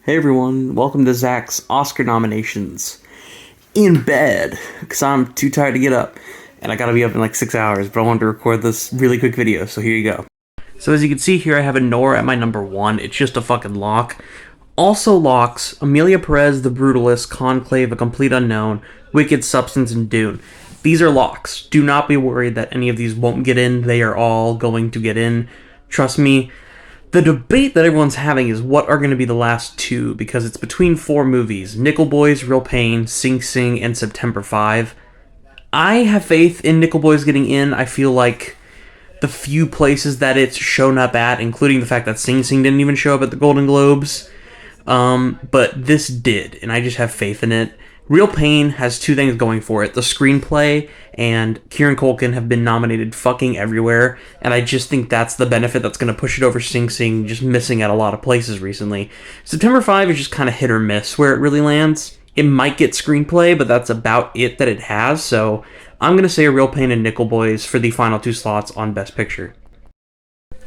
Hey everyone, welcome to Zach's Oscar nominations. In bed, because I'm too tired to get up, and I gotta be up in like 6 hours, but I wanted to record this really quick video, so here you go. So as you can see here, I have Nora at my number 1. It's just a fucking lock. Also locks, Amelia Perez, The Brutalist, Conclave, A Complete Unknown, Wicked, Substance, and Dune. These are locks. Do not be worried that any of these won't get in. They are all going to get in. Trust me. The debate that everyone's having is what are going to be the last two, because it's between 4 movies: Nickel Boys, Real Pain, Sing Sing, and September 5. I have faith in Nickel Boys getting in. I feel like the few places that it's shown up at, including the fact that Sing Sing didn't even show up at the Golden Globes, but this did, and I just have faith in it. Real Pain has 2 things going for it. The screenplay and Kieran Culkin have been nominated fucking everywhere, and I just think that's the benefit that's going to push it over Sing Sing, just missing at a lot of places recently. September 5 is just kind of hit or miss where it really lands. It might get screenplay, but that's about it that it has, so I'm going to say Real Pain and Nickel Boys for the final 2 slots on Best Picture.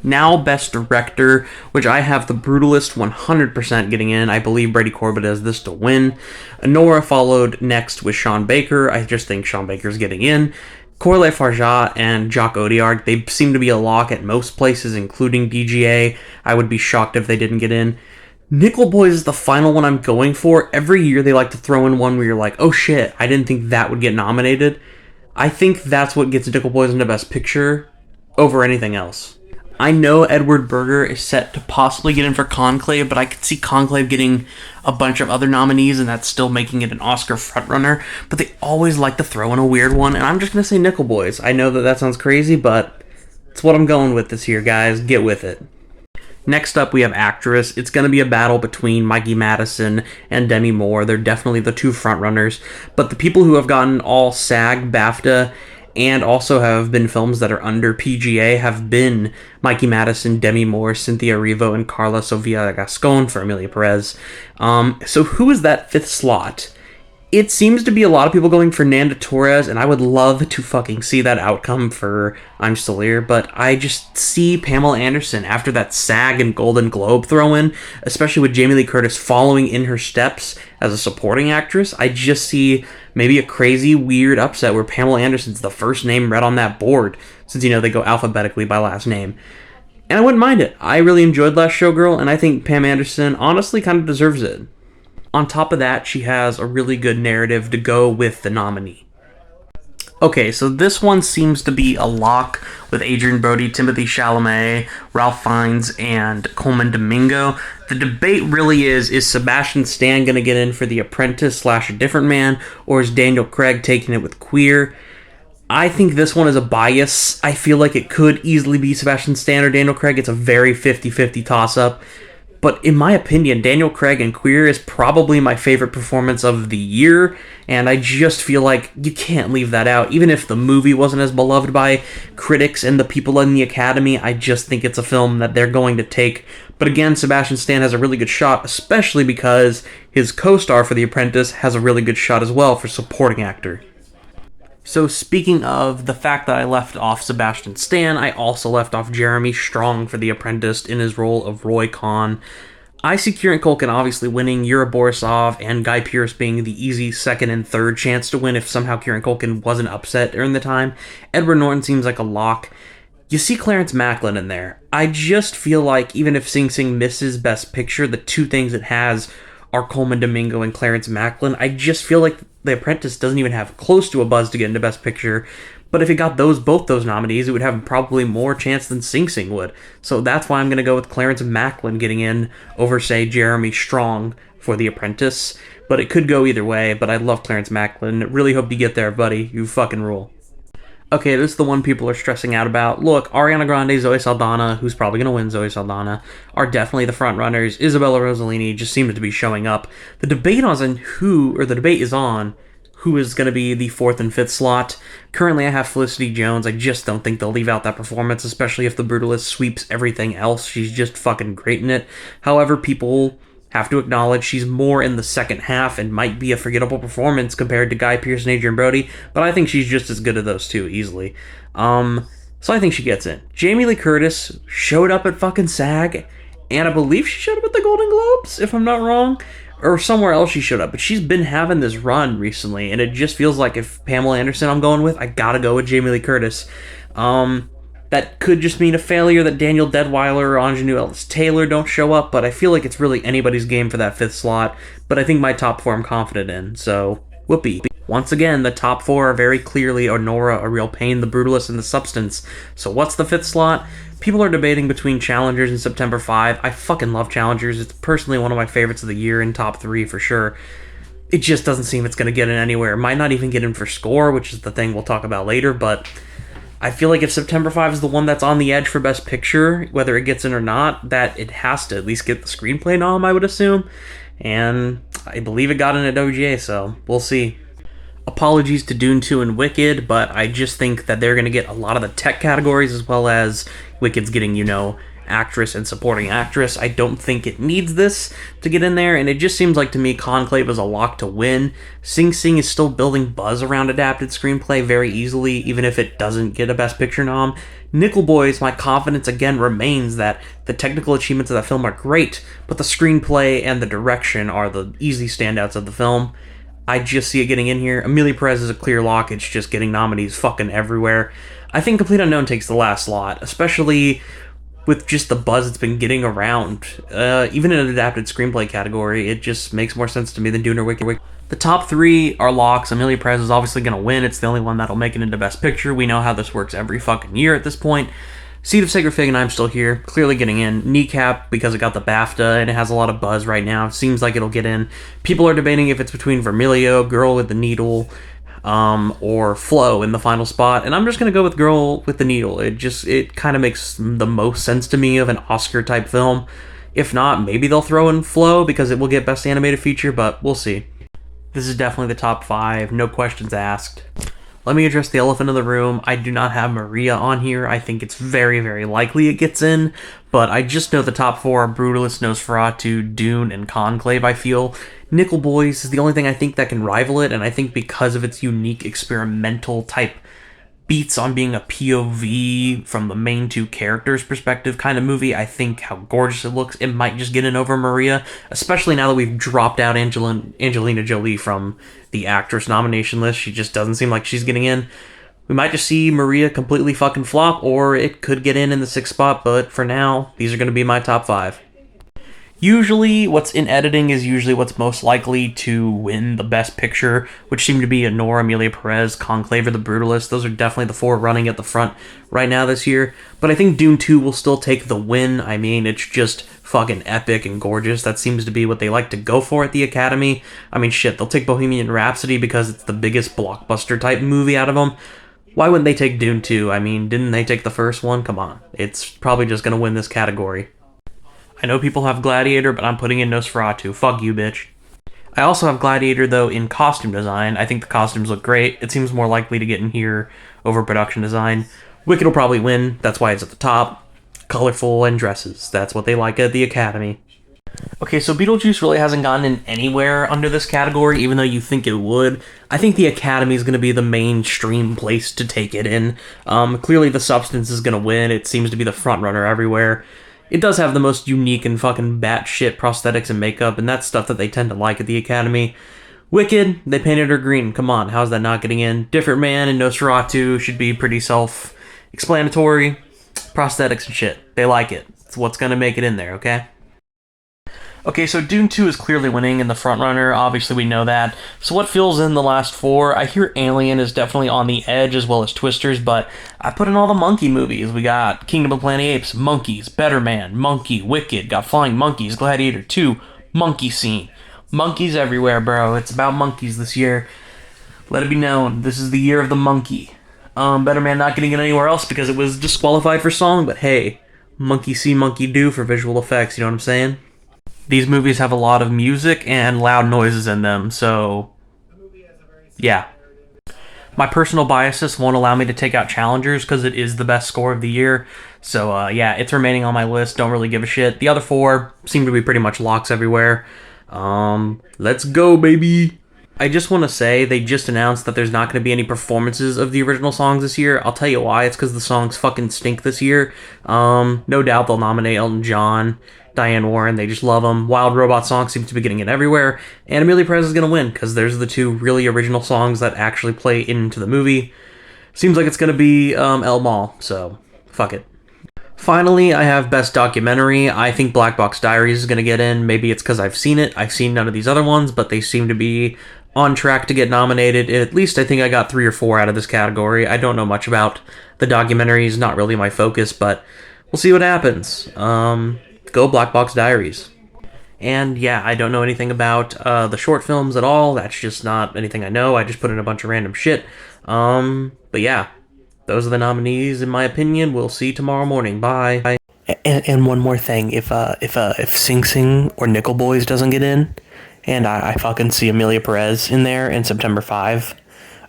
Now, Best Director, which I have The Brutalist 100% getting in. I believe Brady Corbett has this to win. Nora followed next with Sean Baker. I just think Sean Baker's getting in. Corley Farjat and Jacques Audiard, they seem to be a lock at most places, including DGA. I would be shocked if they didn't get in. Nickel Boys is the final one I'm going for. Every year they like to throw in one where you're like, oh shit, I didn't think that would get nominated. I think that's what gets Nickel Boys into Best Picture over anything else. I know Edward Berger is set to possibly get in for Conclave, but I could see Conclave getting a bunch of other nominees, and that's still making it an Oscar frontrunner. But they always like to throw in a weird one, and I'm just going to say Nickel Boys. I know that sounds crazy, but it's what I'm going with this year, guys. Get with it. Next up, we have Actress. It's going to be a battle between Mikey Madison and Demi Moore. They're definitely the 2 frontrunners, but the people who have gotten all SAG, BAFTA, and also have been films that are under PGA have been Mikey Madison, Demi Moore, Cynthia Erivo, and Carla Sofia Gascon for Amelia Perez. So who is that 5th slot? It seems to be a lot of people going Fernanda Torres, and I would love to fucking see that outcome for I'm Still Here, but I just see Pamela Anderson after that SAG and Golden Globe throw-in, especially with Jamie Lee Curtis following in her steps as a supporting actress. I just see maybe a crazy, weird upset where Pamela Anderson's the first name read on that board, since, they go alphabetically by last name. And I wouldn't mind it. I really enjoyed Last Showgirl, and I think Pam Anderson honestly kind of deserves it. On top of that, she has a really good narrative to go with the nominee. Okay, so this one seems to be a lock with Adrian Brody, Timothée Chalamet, Ralph Fiennes, and Coleman Domingo. The debate really is Sebastian Stan going to get in for The Apprentice / A Different Man, or is Daniel Craig taking it with Queer? I think this one is a bias. I feel like it could easily be Sebastian Stan or Daniel Craig. It's a very 50-50 toss-up. But in my opinion, Daniel Craig in Queer is probably my favorite performance of the year, and I just feel like you can't leave that out. Even if the movie wasn't as beloved by critics and the people in the Academy, I just think it's a film that they're going to take. But again, Sebastian Stan has a really good shot, especially because his co-star for The Apprentice has a really good shot as well for supporting actor. So speaking of the fact that I left off Sebastian Stan, I also left off Jeremy Strong for The Apprentice in his role of Roy Khan. I see Kieran Culkin obviously winning, Yura Borisov and Guy Pearce being the easy 2nd and 3rd chance to win if somehow Kieran Culkin wasn't upset during the time. Edward Norton seems like a lock. You see Clarence Macklin in there. I just feel like even if Sing Sing misses Best Picture, the 2 things it has are Coleman Domingo and Clarence Macklin. I just feel like The Apprentice doesn't even have close to a buzz to get into Best Picture, but if it got both those nominees, it would have probably more chance than Sing Sing would. So that's why I'm going to go with Clarence Macklin getting in over, say, Jeremy Strong for The Apprentice. But it could go either way, but I love Clarence Macklin. Really hope you get there, buddy. You fucking rule. Okay, this is the one people are stressing out about. Look, Ariana Grande, Zoe Saldana, who's probably going to win Zoe Saldana, are definitely the front runners. Isabella Rossellini just seems to be showing up. The debate is on who is going to be the 4th and 5th slot. Currently, I have Felicity Jones. I just don't think they'll leave out that performance, especially if The Brutalist sweeps everything else. She's just fucking great in it. However, people have to acknowledge she's more in the second half and might be a forgettable performance compared to Guy Pearce and Adrian Brody, but I think she's just as good as those 2 easily. So I think she gets in. Jamie Lee Curtis showed up at fucking SAG and I believe she showed up at the Golden Globes, if I'm not wrong, or somewhere else she showed up. But she's been having this run recently, and it just feels like if Pamela Anderson I'm going with, I gotta go with Jamie Lee Curtis. That could just mean a failure that Daniel Deadweiler or Ingenue Ellis Taylor don't show up, but I feel like it's really anybody's game for that fifth slot. But I think my top four I'm confident in, so whoopee. Once again, the top four are very clearly Honora, A Real Pain, The Brutalist, and The Substance. So what's the fifth slot? People are debating between Challengers and September 5. I fucking love Challengers. It's personally one of my favorites of the year, in top three for sure. It just doesn't seem it's going to get in anywhere. It might not even get in for score, which is the thing we'll talk about later, but I feel like if September 5 is the one that's on the edge for Best Picture, whether it gets in or not, that it has to at least get the screenplay nom, I would assume. And I believe it got in at WGA, so we'll see. Apologies to Dune 2 and Wicked, but I just think that they're going to get a lot of the tech categories, as well as Wicked's getting, actress and supporting actress. I don't think it needs this to get in there, and it just seems like to me Conclave is a lock to win. Sing Sing is still building buzz around adapted screenplay very easily, even if it doesn't get a Best Picture nom. Nickel Boys, my confidence again remains that the technical achievements of that film are great, but the screenplay and the direction are the easy standouts of the film. I just see it getting in here. Amelia Perez is a clear lock. It's just getting nominees fucking everywhere. I think Complete Unknown takes the last slot, especially with just the buzz it's been getting around. Even in an adapted screenplay category, it just makes more sense to me than Dune or Wicked. The top three are locks. Amelia Perez is obviously going to win. It's the only one that'll make it into Best Picture. We know how this works every fucking year at this point. Seed of Sacred Fig and I'm Still Here, clearly getting in. Kneecap, because it got the BAFTA and it has a lot of buzz right now. Seems like it'll get in. People are debating if it's between Vermilio, Girl with the Needle, or Flow in the final spot. And I'm just going to go with Girl with the Needle. It kind of makes the most sense to me of an Oscar-type film. If not, maybe they'll throw in Flow because it will get Best Animated Feature, but we'll see. This is definitely the top five, no questions asked. Let me address the elephant in the room. I do not have Maria on here. I think it's very, very likely it gets in, but I just know the top four are Brutalist, Nosferatu, Dune, and Conclave, I feel. Nickel Boys is the only thing I think that can rival it, and I think because of its unique experimental type beats on being a POV from the main two characters' perspective kind of movie, I think how gorgeous it looks, it might just get in over Maria, especially now that we've dropped out Angelina Jolie from the actress nomination list. She just doesn't seem like she's getting in. We might just see Maria completely fucking flop, or it could get in the sixth spot, but for now, these are going to be my top five. Usually, what's in editing is usually what's most likely to win the Best Picture, which seem to be Honora, Amelia Perez, Conclave, or The Brutalist. Those are definitely the four running at the front right now this year. But I think Dune 2 will still take the win. I mean, it's just fucking epic and gorgeous. That seems to be what they like to go for at the Academy. I mean, shit, they'll take Bohemian Rhapsody because it's the biggest blockbuster-type movie out of them. Why wouldn't they take Dune 2? I mean, didn't they take the first one? Come on. It's probably just going to win this category. I know people have Gladiator, but I'm putting in Nosferatu. Fuck you, bitch. I also have Gladiator, though, in costume design. I think the costumes look great. It seems more likely to get in here over production design. Wicked will probably win. That's why it's at the top. Colorful and dresses. That's what they like at the Academy. Okay, so Beetlejuice really hasn't gotten in anywhere under this category, even though you think it would. I think the Academy is going to be the mainstream place to take it in. Clearly, The Substance is going to win. It seems to be the front runner everywhere. It does have the most unique and fucking batshit prosthetics and makeup, and that's stuff that they tend to like at the Academy. Wicked, they painted her green. Come on, how's that not getting in? Different Man and Nosferatu should be pretty self-explanatory. Prosthetics and shit. They like it. It's what's gonna make it in there, okay? Okay, so Dune 2 is clearly winning in the frontrunner. Obviously, we know that. So what fills in the last four? I hear Alien is definitely on the edge, as well as Twisters, but I put in all the monkey movies. We got Kingdom of the Planet of the Apes, Monkeys, Better Man, Monkey, Wicked, got Flying Monkeys, Gladiator 2, Monkey Scene. Monkeys everywhere, bro. It's about monkeys this year. Let it be known, this is the year of the monkey. Better Man not getting it anywhere else because it was disqualified for song, but hey, Monkey See, Monkey Do for visual effects, you know what I'm saying? These movies have a lot of music and loud noises in them, so yeah. My personal biases won't allow me to take out Challengers because it is the best score of the year. So yeah, it's remaining on my list. Don't really give a shit. The other four seem to be pretty much locks everywhere. Let's go, baby. I just want to say they just announced that there's not going to be any performances of the original songs this year. I'll tell you why. It's because the songs fucking stink this year. No doubt they'll nominate Elton John, Diane Warren. They just love them. Wild Robot song seems to be getting it everywhere. And Amelia Perez is going to win because there's the two really original songs that actually play into the movie. Seems like it's going to be El Mal, so fuck it. Finally, I have Best Documentary. I think Black Box Diaries is going to get in. Maybe it's because I've seen it. I've seen none of these other ones, but they seem to be on track to get nominated. At least I think I got 3 or 4 out of this category. I don't know much about the documentaries, not really my focus, but we'll see what happens. Go Black Box Diaries. And yeah, I don't know anything about the short films at all. That's just not anything I know. I just put in a bunch of random shit. But yeah, those are the nominees, in my opinion. We'll see tomorrow morning. Bye. And one more thing, if Sing Sing or Nickel Boys doesn't get in, and I fucking see Amelia Perez in there in September 5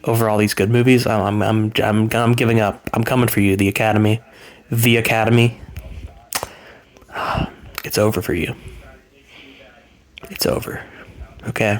over all these good movies, I'm giving up. I'm coming for you, the Academy. The Academy. It's over for you. It's over. Okay?